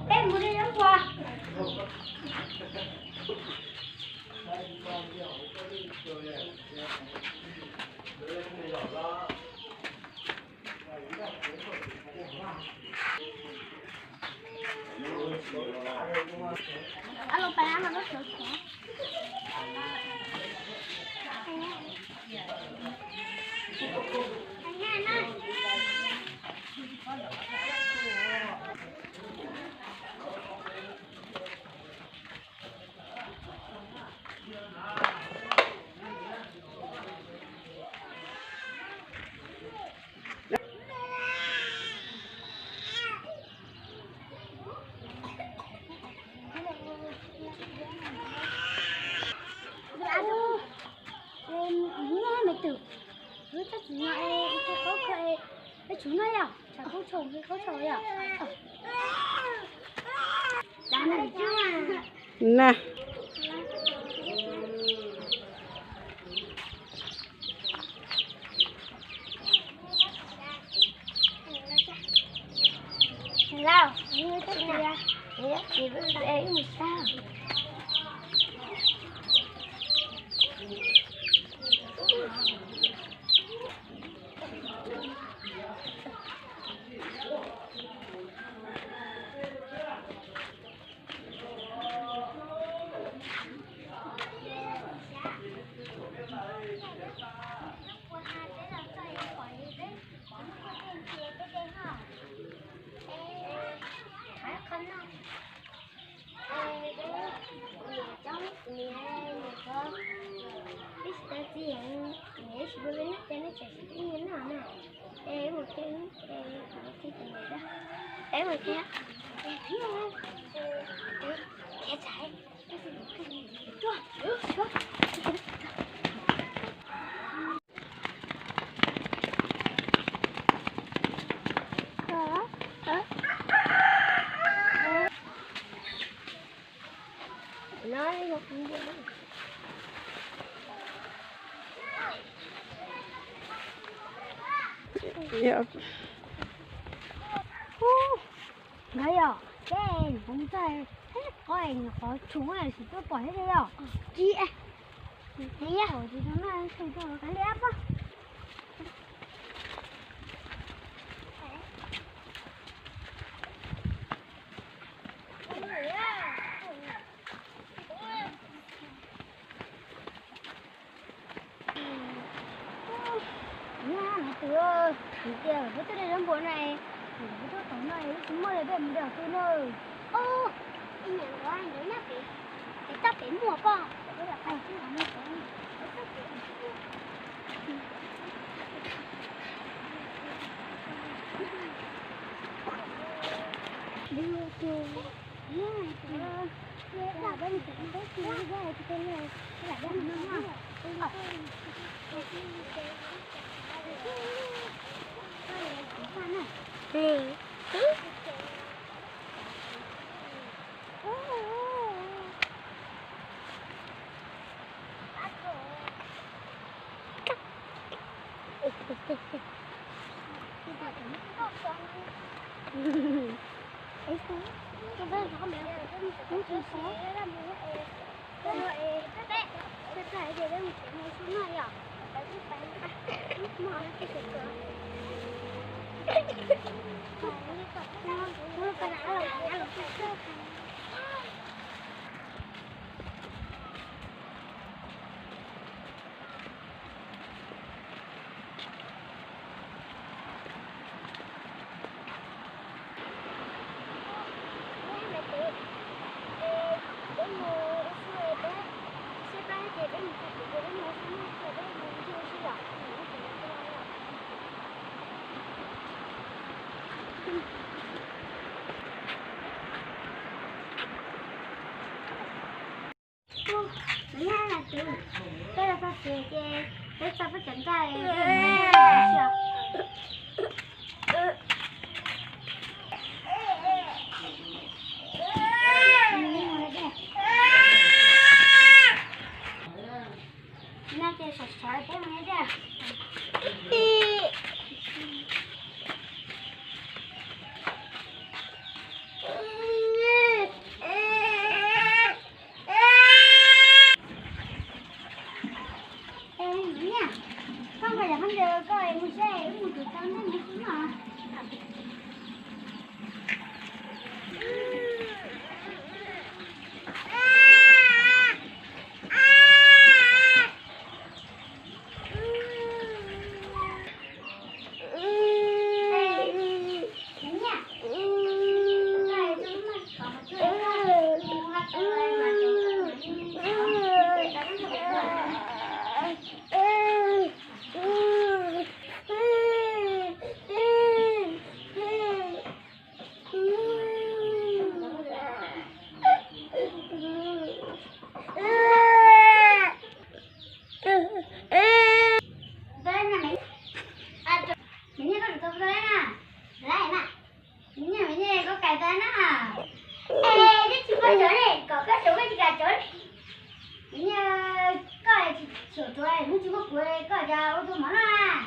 em muốn đi ăn quà. Alo bà mà nó sửa sửa. Chúng nó à? Chả có chồng hay có chồng à? Đã này chứ à? Nè. Hello, như thế nào? Chị vẫn để một sao? Dạ. Đấy à, cái em không chơi hết có anh có chúng này thì tôi bỏ hết đây à? Chị à? Thế à? Thì nó là thầy cho cái lép á. Chị kia với tôi đây trong bộ này thì tôi tổng này chúng mơ để mình được tôi nơi ô anh nhận của anh đấy nhá chị cái tóc đến mùa con đây là phải chứ không có đưa chưa là bên cạnh đấy kia ra thì cái này là đang nó đây là phát triển cái sao phát triển ra cài ra nè. Ê, cái chị có chỗ này, có cái chỗ cái chị cài chỗ này. Như cái chỗ chỗ này, lúc chị có cuối cái giờ ô tô món à.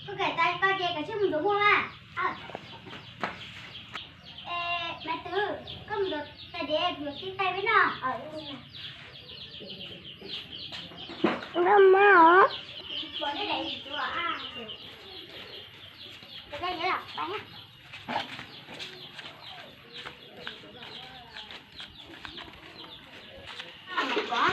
Có cài tay coi chị cái chiếc mình giống không à? Ê, mẹ Tư, có một đợt tay để vừa cái tay với nó. Đây nè. Không mà. Bọn cái này gì chưa à? Cái đây nữa là bánh á. Có.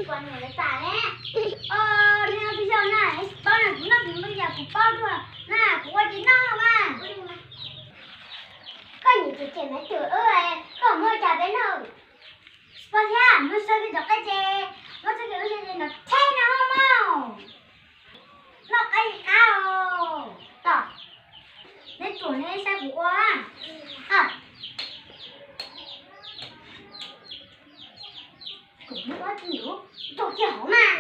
Con người nó xả đấy. Nè bây giờ này, bao này cũng nắp thì bây giờ cũng bao thôi. Nè, cũng qua tí nó mà. Con nhìn cái trẻ máy tử ơi, con mơ chả thế nào. Bao nha, nó sao cái cái trẻ, nó sao cái trẻ nó thế nào không? Nó cái cao. Đó. Nên chủ này sao cũng qua. Cũng có chịu. Tôi kiểu mà.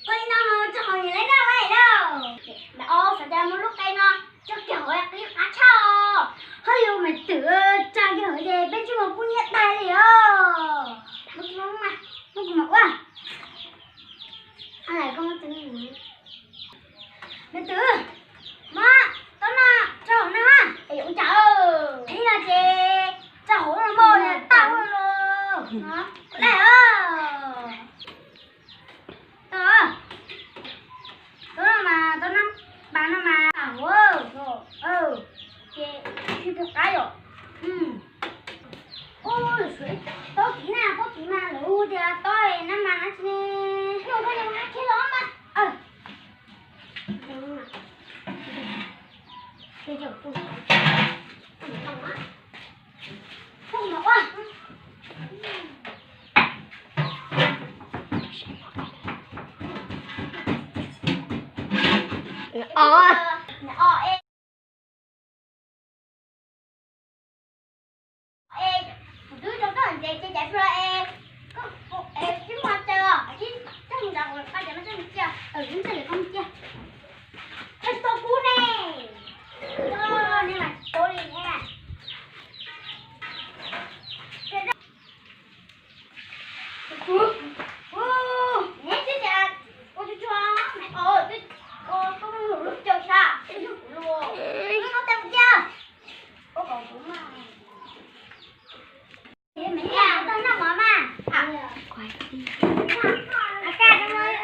Cây nó cho hồi lấy đâu vậy đâu. Ô, sao ra một lúc cây nó cho kiểu là cái cá cho. Hơi yêu mày tự cho cái hồi về bên chung một nhật bài gì ơ. Nó mà. Nó cũng quá. Anh này con tự nhiên. Mẹ tự. Má, tao nè, cho hổ nè ha. Ê, ông cháu. Thế là chị. Cho hổ là bò nè, tao luôn. Hả? Này ơ. Tôi năm bà nó mà chị được cái rồi. Ôi sweet tốt tí mà lũ thì tôi nó mà nó nhưng mà nó chết lắm mà bây giờ tôi không nó quá. Đứa trong đó chạy chạy ra có chứ mà chờ chứ chắc mình đọc rồi bây giờ nó sẽ được chưa chúng ta được không chưa cái tô cú này nên là tô đi nha nhé chứ chà cô chú cho mẹ cô lúc chờ sao luôn nó tao chưa cô còn cũng mà mẹ nhà tao nằm ở mà quay đi ca đâu ơi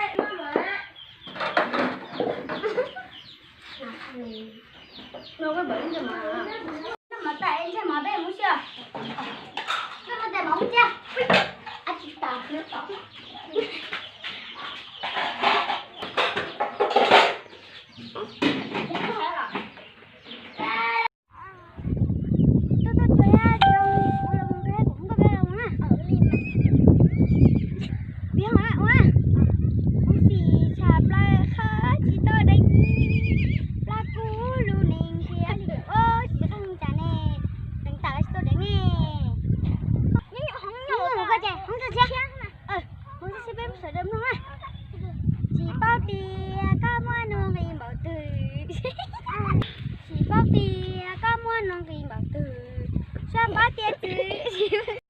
nó cái bệnh rồi mà tại em sẽ mở bé muốn chưa nó có thể bóng chưa